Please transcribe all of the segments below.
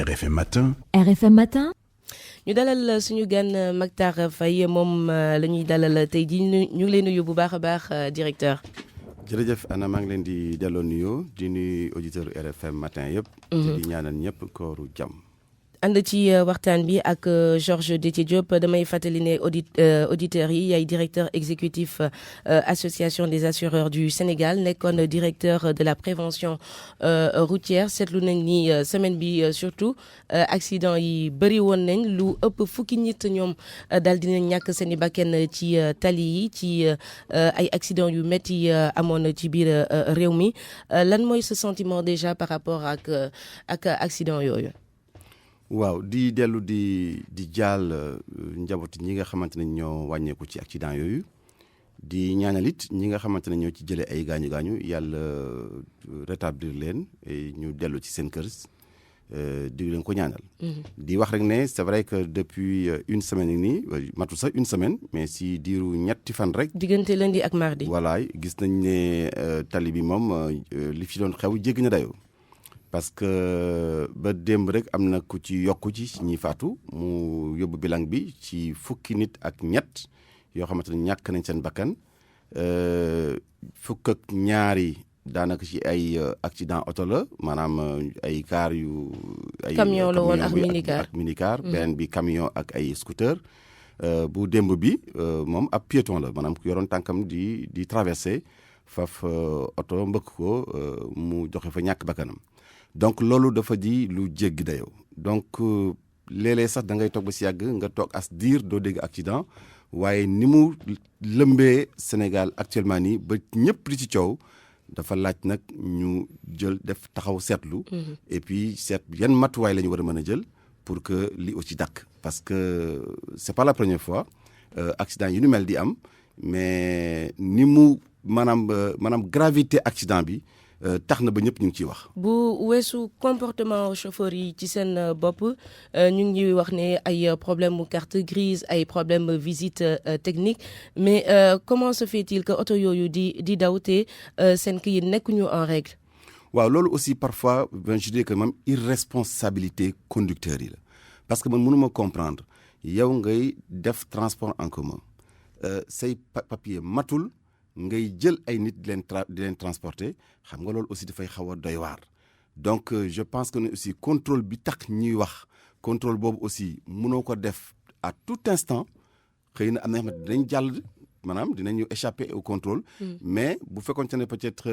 RFM Matin. RFM Matin. ñu dalal suñu gan Mactar Faye moom la ñuy dalal tey jii ñu ngi lay nuyu bu baax a baax directeur. jërëjëf Anna maa ngi leen di delloo nuyoo di nuyu auditeur RFM Matin yëpp. di ñaanal ñëpp kooru jàmm. ànd ci waxtaan bi ak Georges Déthié Diop damay fàttali ne auditeurs yi yaay directeur exécutif association des assureurs du Sénégal nekkoon directeur de la prévention routière seetlu nañ ni semaine bi surtout accident yi bëri woon nañ lu ëpp fukki nit ñoom daal dinañ ñàkk seen i bakken ci tali yi ci ay accident yu métti amoon ci biir réew mi lan mooy ce sentiment déjà par rapport ak accident yooyu. waaw di dellu di jaal njaboot ñi nga xamante ne ñoo wàññeeku ci accident yooyu di ñaanal it ñi nga xamante ne ñoo ci jëlee ay gaañu yàlla rétablir leen ñu dellu ci seen kër di leen ko ñaanal. di wax rek ne c'est vrai que depuis une semaine nii matul sax une semaine mais si diiru ñetti fan rek. diggante lundi ak mardi. voilà gis nañ ne tali bi moom li fi doon xew jéggi na dayoo. parce que ba démb rek am na ku ci yokku ci ñi faatu mu yóbbu bilang bi ci fukki nit ak ñett yoo xamante ne ñàkk nañ seen bakkan fukk ak ñaari daanaka ci ay accident oto la maanaam ay car yu. ay camion la woon ak minicar ak minicar. beneen bi camion ak ay scooter. bu démb bi moom ab piéton la maanaam ku yoroon tànkam di traversé faf oto mbëkk ko mu joxe fa ñàkk bakkanam. donc loolu dafa di lu jéggi dayoo donc léeg-léeg sax da ngay toog ba si yàgg nga toog as diir doo dégg accident waaye ni mu lëmbee Sénégal actuellement nii ba ñëpp di ci coow dafa laaj nag ñu jël def taxaw seetlu. et puis seet yan matuwaay la ñu war a mën a jël pour que li aussi dakk parce que c'est pas la première fois accident yi nu mel di am mais ni mu maanaam gravité accident bi. tax na ba ñëpp ñu ngi ciy wax. bu weesu comportement chauffeur yi ci seen bopp ñu ngi wax ne ay problème mu carte grise ay problème visite technique mais comment se fait-il que oto yooyu di daw te seen kii nekkuñu en règle. waaw loolu aussi parfois je dirais que même irresponsabilité conducteurs yi la parce que man mënuma comprendre yow ngay def transport en commun say papier matul. ngay jël ay nit di leen transporter xam nga loolu aussi dafay xaw a doy waar donc je pense que ne aussi contrôle bi tax ñuy wax contrôle boobu aussi mënoo ko def à tout instant xëy na am na yoo xamante dinañ jàll maanaam dinañu échapper au contrôle. mais bu fekkoonte ne peut-être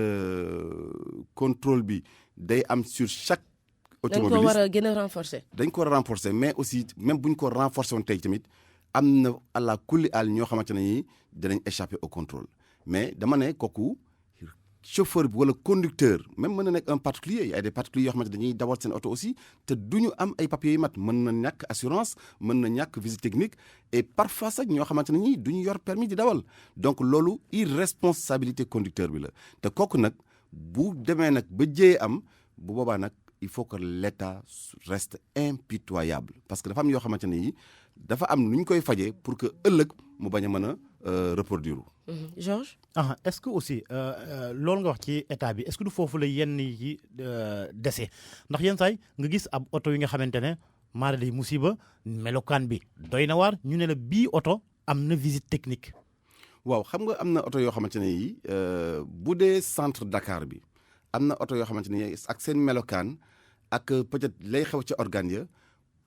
contrôle bi day am sur chaque. automobiliste dañ ko war a gën a renforcer. dañ ko war a renforcer mais aussi même bu ñu ko renforcer woon tey tamit am na àlla kulli àll ñoo xamante ne nii dinañ échapper au contrôle. mais dama ne kooku chauffeur bi wala conducteur même mën na nekk un particulier y a des particuliers yoo xamante dañuy dawal seen oto aussi te du ñu am ay papiers yu mat mën na ñàkk assurance mën na ñàkk visite technique et parfois sax ñoo xamante ne ñii du ñu yor permis di dawal donc loolu irresponsabilité conducteur bi la te kooku nag bu demee nag ba jëyee am bu boobaa nag il faut que l'État reste impitoyable parce que dafa am yoo xamante ne yi dafa am nu ñu koy fajee pour que ëllëg mu bañ a mën a reproduire. Georges. est-ce que aussi loolu nga wax ci état bi est-ce que du foofu la yenn yi dese ndax yenn saay nga gis ab oto yi nga xamante ne maara day musiba melokaan bi doy na waar ñu ne la bii oto am na visite technique. waaw xam nga am na oto yoo xamante ne yi bu dee centre Dakar bi am na oto yoo xamante ne ak seen melokaan ak peut-être lay xew ci organe ya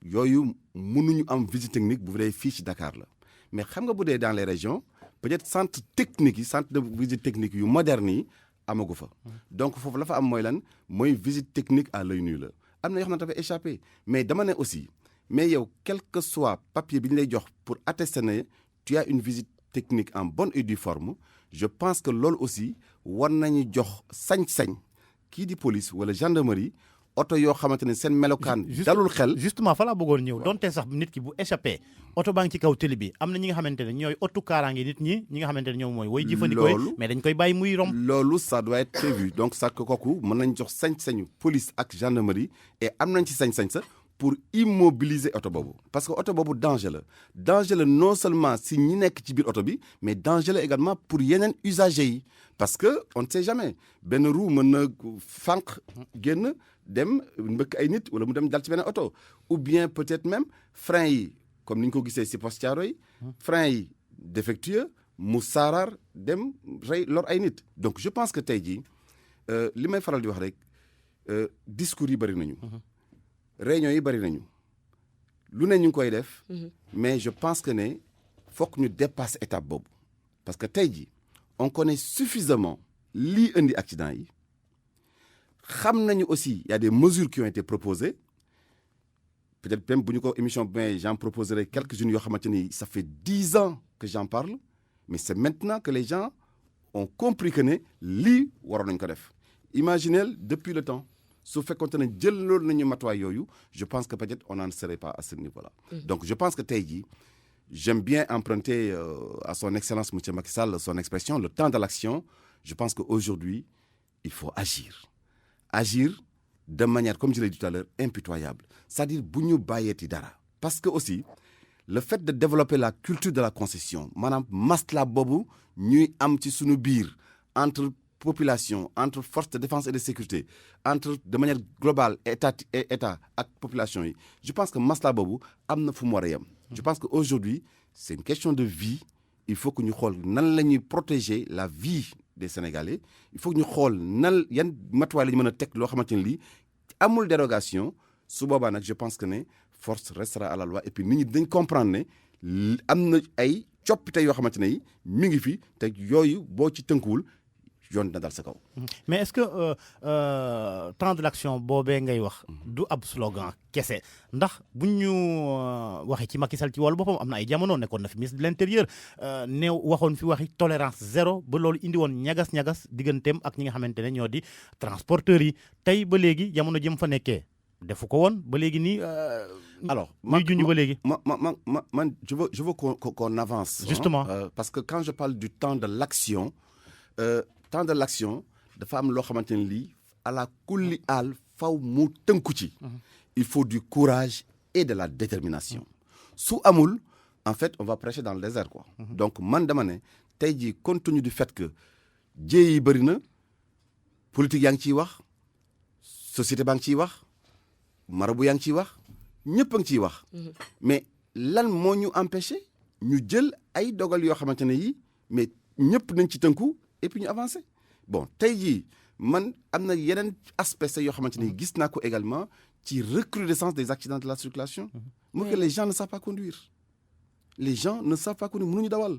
yooyu mënuñu am visite technique bu dee fii ci Dakar la mais xam nga bu dee dans les régions peut-être centre technique yi centre de visite technique yu moderne yi amagu fa. donc foofu la fa am mooy lan mooy visite technique à l'œil nu la am na yoo xam ne dafa échappé mais dama ne aussi mais yow quel que soit papier bi ñu lay jox pour attester ne tu as une visite technique en bonne et due forme je pense que loolu aussi war nañu jox sañ-sañ kii di police wala gendarmerie oto yoo xamante ne seen melokaan dalul xel. justement fa laa bëggoon ñëw donte sax nit ki bu échappé oto baa ngi ci kaw télé bi am na ñi nga xamante ne ñooy otu kaaraange nit ñi nga xamante ne ñoom mooy way jëfandikoo mais dañ koy bàyyi muy romb. loolu ça doit être prévu donc ça kooku mën nañ jox sañ-sañu police ak gendarmerie et am nañ ci sañ-sañ sa pour immobiliser oto boobu parce que oto boobu danger la non seulement si ñi nekk ci biir oto bi mais danger la également pour yeneen usagers yi parce que on ne sait jamais benn roue mën na fànq génn dem mbëkk ay nit wala mu dem dal ci beneen oto ou bien peut-être même frein yi comme ni ñu ko gisee si Poste Thiaroye frein yi défectueux mu saaraar dem rey lor ay nit donc je pense que tey jii li may faral di wax rek discours yi bëri nañu réunion yi bëri nañu lu ne ñu ngi koy def mais je pense que ne fokk ñu dépasse étape boobu parce que tey jii on connaît suffisamment lii indi accident yi xam nañu aussi y a des mesures qui ont été proposées peut-être même bu ñu ko émission bi j'en proposerai quelques-unes yoo xamante ni ça fait 10 ans que j'en parle mais c'est maintenant que les gens ont compris que ne lii waroon nañu ko def imaginez depuis le temps su fekkoonte ne jël loolu nañu matuwaay yooyu je pense que peut-être on n'en serait pas à ce niveau-là donc je pense que tey jii j'aime bien emprunter à son excellence monsieur Macky Sall son expression le temps de l'action je pense qu'aujourd'hui il faut agir de manière comme je l'ai dit tout à l'heure impitoyable c'est-à-dire bu ñu bàyyeeti dara parce que aussi le fait de développer la culture de la concession maanaam masla boobu ñuy am ci suñu biir entre population entre forces de défense et de sécurité entre de manière globale état ak population yi je pense que masla boobu am na fu mu war a yem je pense que aujourd'hui c'est une question de vie il faut que ñu xool nan la ñuy protéger la vie des Sénégalais il faut que ñu xool nan yan matuwaay la ñu mën a teg loo xamante ne lii amul dérogation su boobaa nag je pense que ne force restera à la loi et puis nit ñi dañ comprendre ne am na ay coppite yoo xamante ne yi mi ngi fi te yooyu boo ci tënkuwul yoon dina dal sa kaw. mais est-ce que temps de l'action boobee ngay wax du ab slogan kese ndax buñ ñu waxee ci Macky Sall ci wàllu boppam am na ay jamono nekkoon na fi ministre de l'intérieur néew waxoon fi waxi tolérance zéro ba loolu indi woon ñagas-ñagas digganteem ak ñi nga xamante ne ñoo di transporteurs yi tey ba léegi jamono jëm fa nekkee defu ko woon ba léegi nii. alors ñuy junj ba léegi. man je veux qu'on avance. justement parce que quand je parle du temps de l'action. Temps de l'action dafa am loo xamante ne lii à la kulli aal faw mu tënku ci il faut du courage et de la détermination su amul en fait on va prêcher dans le désert quoi donc man dama ne tey jii compte tenu du fait que jéey yi bëri na politique yaa ngi ciy wax société baa ngi ciy wax marabu yaa ngi ciy wax ñëpp a ngi ciy wax mais lan moo ñu empêché ñu jël ay dogal yoo xamante ne yi mais ñëpp nañ ci tënku et puis ñu avancé bon tey jii man am na yeneen aspect yoo xamante ni gis naa ko également ci recrudescence des accidents de la circulation mooy que les gens ne savent pas conduire mënuñu dawal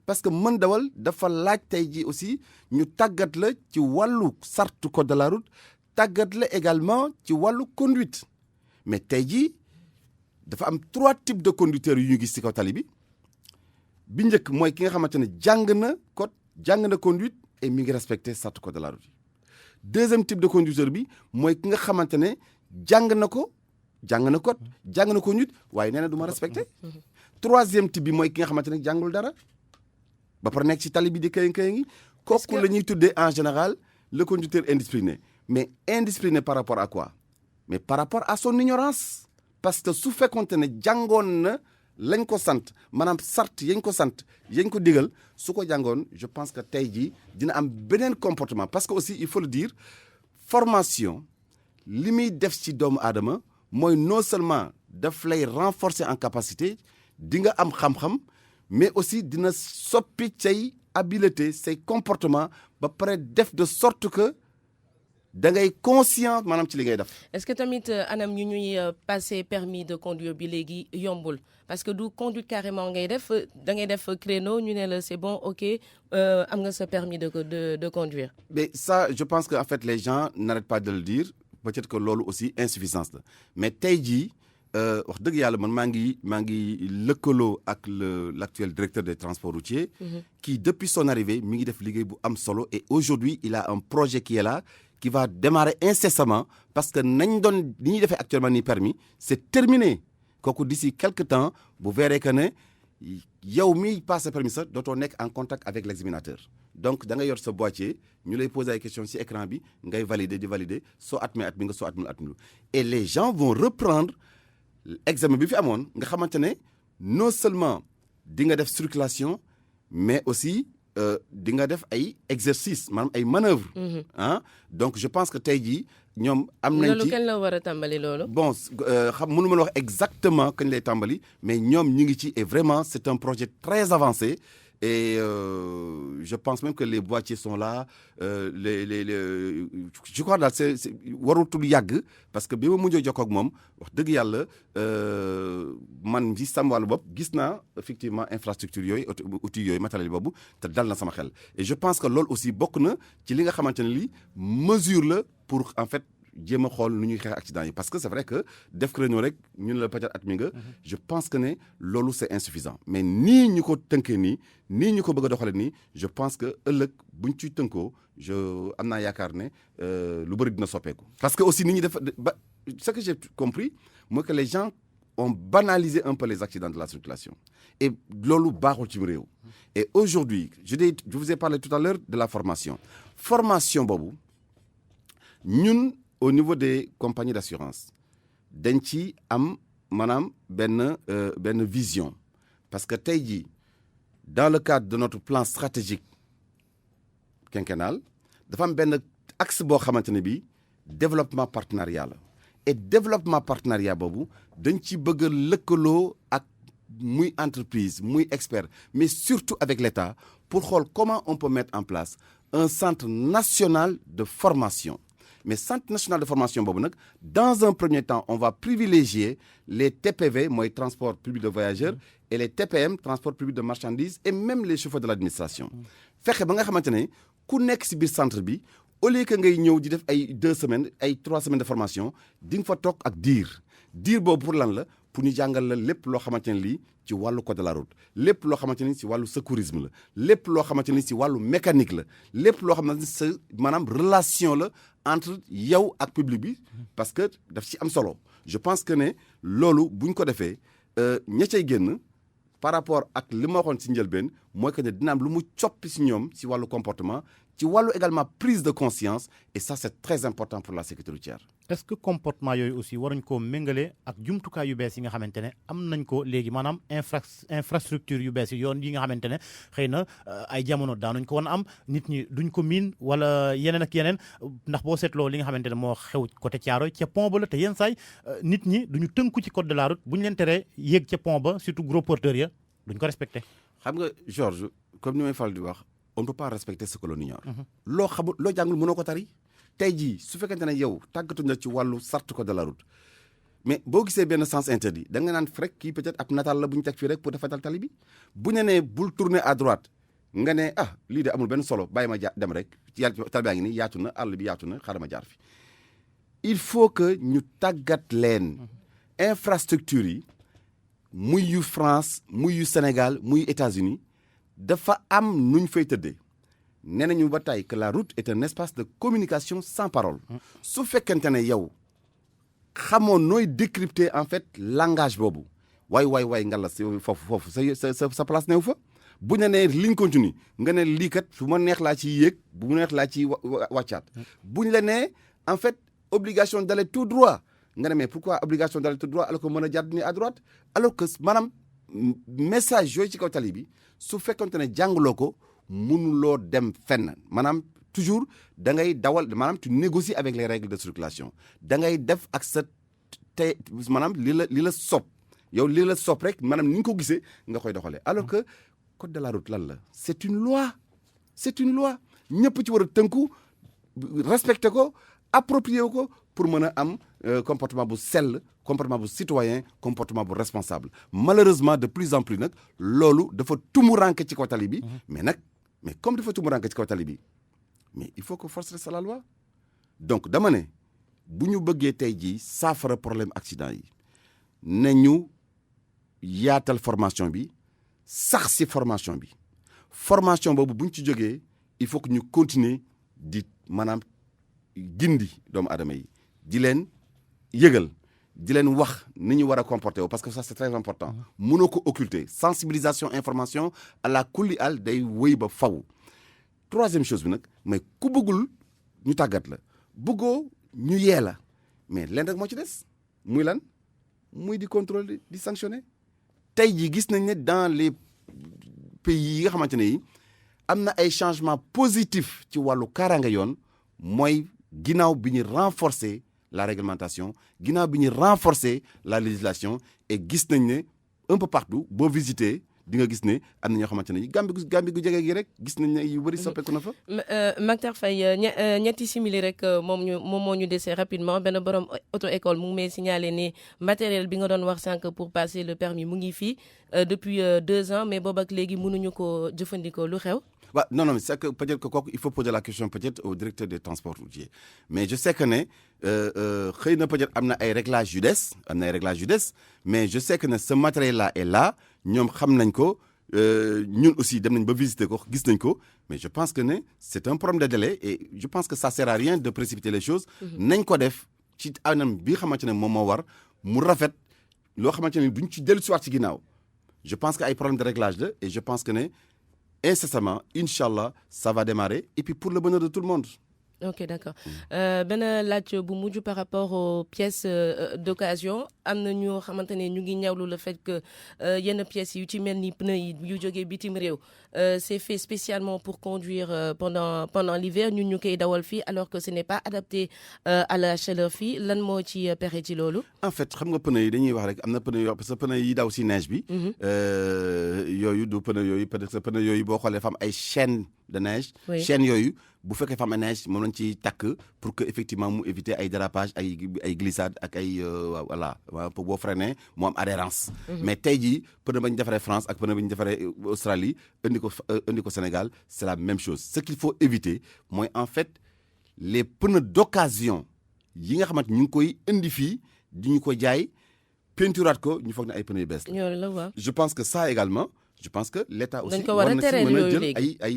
parce que mën dawal dafa laaj tey jii aussi ñu tàggat la ci wàllu sartu code de la route tàggat la également ci wàllu conduite mais tey jii dafa am 3 types de conducteurs yu ñu gis ci kaw tali bi njëkk mooy ki nga xamante ne jàng na conduite et mi ngi respecté sartu code de la route yi deuxième type de conducteur bi mooy ki nga xamante ne jàng na conduite waaye nee na du ma respecté troisième type bi mooy ki nga xamante ne jàngul dara ba pare nekk ci tali bi di këy ngi kooku la ñuy tuddee en général le conducteur indiscipliné mais indiscipliné par rapport à quoi mais par rapport à son ignorance parce que su fekkonte ne jàngoon na lañ ko sant maanaam sart yañ ko sant yañ ko digal su ko jàngoon je pense que tey jii dina am beneen comportement parce que aussi il faut le dire formation li muy def ci doomu aadama mooy non seulement daf lay renforcer en capacité di nga am xam-xam mais aussi dina soppi say habileté say comportement ba pare def de sorte que da ngay conscient maanaam ci li ngay def. est-ce que tamit anam ñu ñuy passer permis de conduire bi léegi yombul parce que du conduite carrément ngay def da ngay def créneau ñu ne la c'est bon ok am nga sa permis de conduire. mais ça je pense que en fait les gens n'arrêtent pas de le dire peut-être que loolu aussi insuffisance la mais tey jii wax dëgg yàlla man maa ngi lëkkaloo ak l'actuel directeur des transports routiers. qui depuis son arrivée mi ngi def liggéey bu am solo et aujourd'hui il a un projet qui est là. qui va démarrer incessamment parce que nañ doon li ñuy defee actuellement nii permis c'est terminé kooku d'ici quelque temps bu verrez que ne yow miy passé permis sax dootoo nekk en contact avec l'examinateur donc da nga yor sa boîtier ñu lay poser ay questions ci écran bi ngay valider di valider soo admis at bi nga soo admis at mi et les gens vont reprendre examen bi fi amoon nga xamante ne non seulement di nga def circulation mais aussi di nga def ay exercice maanaam ay manœuvres. ah donc je pense que tey jii ñoom am nañ ci loolu kañ la war a tàmbali loolu. bon xam mënu ma la wax exactement kañ lay tàmbali mais ñoom ñi ngi ci et vraiment c'est un projet très avancé et je pense même que les boîtiers sont là je crois daal c'est warutul yàgg parce que bi ma mujjee jokkoo ak moom wax dëgg yàlla man ci sama wàllu bopp gis naa effectivement infrastructure yooyu outils yooyu matériel boobu te dal na sama xel et je pense que loolu aussi bokk na ci li nga xamante ne lii mesure la pour en fait jéem a xool nu ñuy xeex accident yi parce que c'est vrai que def créneau rek ñun la peut-être at mi nga je pense que ne loolu c'est insuffisant mais nii ñu ko tënkee nii ñu ko bëgg a doxalee nii je pense que ëllëg buñ ciy tënkoo am naa yaakaar ne lu bëri dina soppeeku parce que aussi nit ñi dafa ce que j'ai compris mooy que les gens ont banalisé un peu les accidents de la circulation et loolu baaxul ci réew et aujourd'hui je vous ai parlé tout à l'heure de la formation boobu ñun au niveau des compagnies d'assurance dañ ci am maanaam benn vision parce que tey jii dans le cadre de notre plan stratégique quinquennal dafa am benn axe boo xamante ne bii développement partenariat la et développement partenariat boobu dañ ci bëgg a lëkkaloo ak muy entreprise muy expert mais surtout avec l'État pour xool comment on peut mettre en place un centre national de formation. Mais centre national de formation boobu nag dans un premier temps on va privilégier les TPV mooy transport public de voyageurs et les TPM transport public de marchandises et même les chauffeurs de l'administration fexe ba nga xamante ne ku nekk ci biir centre bi au lieu que ngay ñëw di def ay 2 semaines ay 3 semaines de formation di nga fa toog ak diir boobu pour lan la pour ñu jàngal la lépp loo xamante ne lii ci wàllu code de la route lépp loo xamante ni ci wàllu secourisme la lépp loo xamante ni ci wàllu mécanique la lépp loo xamante ni sa maanaam relation la entre yow ak public bi parce que daf ci am solo je pense que ne loolu buñ ko defee ña cay génn par rapport ak li ma waxoon ci njëlbeen mooy que ne dina am lu mu coppi ci ñoom ci wàllu comportement ci wàllu également prise de conscience et ça c'est très important pour la sécurité routière. est-ce que comportement yooyu aussi waruñ koo méngale ak jumtukaay yu bees yi nga xamante ne am nañ ko léegi maanaam infrastructure yu bees yi yoon yi nga xamante ne xëy na ay jamono daanuñ ko woon am nit ñi duñ ko miin wala yeneen ak yeneen ndax boo seetloo li nga xamante ne moo xew côté Thiaroye ca pont ba la te yenn saay nit ñi duñu tënku ci code de la route bu ñu leen teree yéeg ca pont ba surtout gros porteurs ya duñ ko respecté. xam nga Georges comme ni may faral di wax on ne peut pas respecter ce que l'on ignore. loo xamul loo jàngul mënoo ko tari. tey jii su fekkente ne yow tàggatu na ci wàllu sart code de la route mais boo gisee benn sens interdit da nga naan rek kii peut-être ab nataal la bu ñu teg fii rek pour defetal tali bi bu ñu nee bul tourner à droite nga ne lii de amul benn solo bàyyi ma dem rek tali baa ngi nii yaatu na àll bi yaatu na xaaral ma jaar fi il faut que ñu tàggat leen infrastructure yi muy yu France muy yu Sénégal muy États-Unis dafa am nuñ fay tëddee nee nañu ba tey que la route est un espace de communication sans parole su fekkente ne yow xamoon nooy décrypter en fait langage boobu waay nga la foofu sa place neew fa bu ñu nee ligne continue nga ne lii kat su ma neex laa ciy yéeg bu mu neex laa ciy wàccaat bu ñu la nee en fait obligation d'aller tout droit nga ne mais pourquoi obligation d'aller tout droit alors que mën a jàdd ni à droite alors que maanaam message yooyu ci kaw tali bi su fekkente ne jàngaloo ko mënuloo dem fenn maanaam toujours da ngay dawal maanaam tu négocies avec les règles de circulation da ngay def ak sa te maanaam li la sopp yow li la sopp rek maanaam ni nga ko gisee nga koy doxalee alors que code de la route lan la c'est une loi ñëpp ci war a tënku respecter ko approprier ko pour mën a am comportement bu sell comportement bu citoyen comportement bu responsable malheureusement de plus en plus nag loolu dafa tumuranke ci kaw tali bi mais comme dafa tumuranke ci kaw tali bi mais il faut que force reste à la loi donc dama ne bu ñu bëggee tey jii saafara problème accident yi nañu yaatal formation bi sax ci formation bi formation boobu bu ñu ci jógee il faut que ñu continuer di maanaam gindi doomu aadama yi di leen yëgal di leen wax ni ñu war a comporter parce que ça c'est très important mënoo ko occulter sensibilisation information à la kulli al day wéy ba faw troisième chose bi nag mais ku bëggul ñu tàggat la bëggoo ñu yee la mais leen rek moo ci des muy lan muy di contrôler di sanctionner tey jii gis nañ ne dans les pays yi nga xamante ne yi am na ay changements positifs ci wàllu kaaraange yoon mooy ginnaaw bi ñu renforcer la réglementation ginnaaw bi ñu renforcer la législation et gis nañ ne un peu partout boo visiter di nga gis ne am na ñoo xamante ne Gambie gu jege gi rek gis nañ ne yu bëri soppeeku na fa. Mactar Faye ñetti simili rek moom moo ñu dese rapidement benn borom auto école mu ngi may signalé ni matériel bi nga doon wax sànq pour passer le permis mu ngi fii depuis 2 ans mais boobu ak léegi mënuñu ko jëfandikoo lu xew. Non, mais c'est que peut-être que il faut poser la question peut-être au directeur des transports routiers. Mais je sais que xëy na peut-être am na ay réglages yu des mais je sais que ce matériel-là est là ñoom xam nañ ko ñun aussi dem nañ ba visiter ko gis nañ ko mais je pense que c'est un problème de délai et je pense que ça sert à rien de précipiter les choses. nañ ko def ci anam bi xamante ne moom moo war mu rafet loo xamante ne duñ ci dellu si waat ci ginnaaw je pense que ay problème de réglage la et je pense que incessamment Inch'Allah ça va démarrer et puis pour le bonheur de tout le monde. Ok, d'accord. Ben laaj bu mujj par rapport aux pièces d'occasion am na ñoo xamante ne ñu ngi ñawlu le fait que yenn pièces yu ci mel ni pneu yi yu jógee bitim réew c'est fait spécialement pour conduire pendant l'hiver ñun ñu koy dawal fii alors que ce n'est pas adapté à la chaleur fii lan moo ci pexe ci loolu. En fait xam nga pneu yi dañuy wax rek am na pneu yoo parce que pneu yi daw si neige bi. yooyu du pneu yooyu peut-être que pneu yooyu boo xoolee fa am ay chaînes de neige. chaînes yooyu bu fekkee fa am neige moom lañ ci takk pour que effectivement mu éviter ay dérapage ay glissade ak ay voilà pour boo freiner mu am adhérence. mais tey jii pneu ba ñu defaree France ak pneu ba ñu defaree Australie indi ko Sénégal c'est la même chose ce qu'il faut éviter mooy en fait les pneus d'occasion yi nga xamante ñu ngi koy indi fii di ñu ko jaay peinturaat ko ñu foog ne ay pneus yu bees la. je pense que ça également. Je pense que l'État aussi war na si mën a jël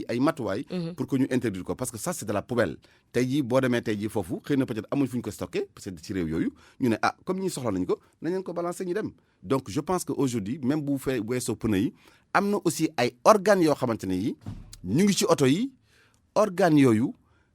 ay matuwaay pour que ñu interdire ko parce que ça c'est de la poubelle tey jii boo demee tey jii foofu xëy na peut-être amuñ fu ñu ko stocké parce que ci réew yooyu ñu ne comme ñi soxla nañ ko nañ leen ko balancer ñu dem donc je pense que aujourd'hui même bu weesoo pneu yi am na aussi ay organes yoo xamante ne yi ñu ngi ci oto yi organes yooyu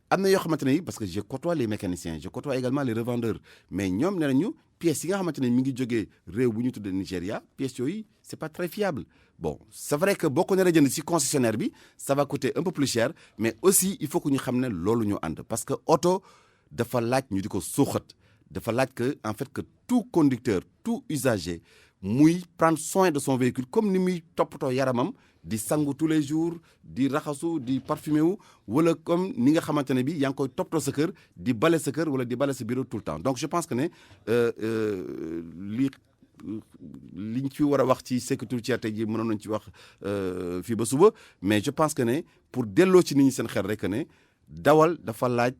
am na yoo xamante ne yi parce que je côtoie les mécaniciens je côtoie également les revendeurs mais ñoom nee nañu pièces yi nga xamante ne mi ngi jógee réew bu ñu tuddee Nigéria pièces yooyu c'est pas très fiable. Bon, c'est vrai que boo ko naree jënd ci concessionnaire bi ça va coûter un peu plus cher mais aussi il faut que ñu xam ne loolu ñu ànd parce que oto dafa laaj ñu di ko suuxat dafa laaj que en fait que tout conducteur tout usager muy prendre soin de son véhicule comme ni muy toppatoo yaramam di sangu tous les jours di raxasu di parfumer wu wala comme ni nga xamante ne bi yaa ngi koy toppatoo sa kër di bale sa kër wala di bale sa bureau tout le temps donc je pense que liñ ci war a wax ci sécurité routière tey jii mënoon nañ ci wax fii ba suba mais je pense que pour delloo ci nit ñi seen xel rek ne dawal dafa laaj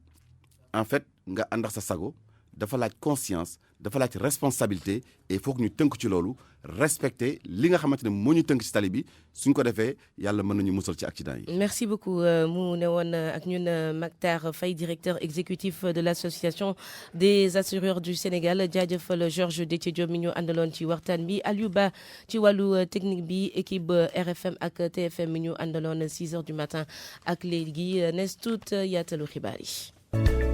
en fait nga ànd ak sa sago dafa laaj conscience dafa laaj responsabilité et il faut que ñu tënk ci loolu respecter li nga xamante ne moo ñu tënk ci tali bi suñ ko defee yàlla mën nañu musal ci accident yi. Merci beaucoup mu ne woon ak ñun Mactar Faye directeur exécutif de l'association des assureurs du Sénégal jaajëfal Georges Déthié Diop mi ñu àndaloon ci waxtaan bi Aliou Ba ci wàllu technique bi équipe RFM ak TFM mi ñu àndaloon 6 heures du matin ak léegi nes tuut yaatalu xibaar yi.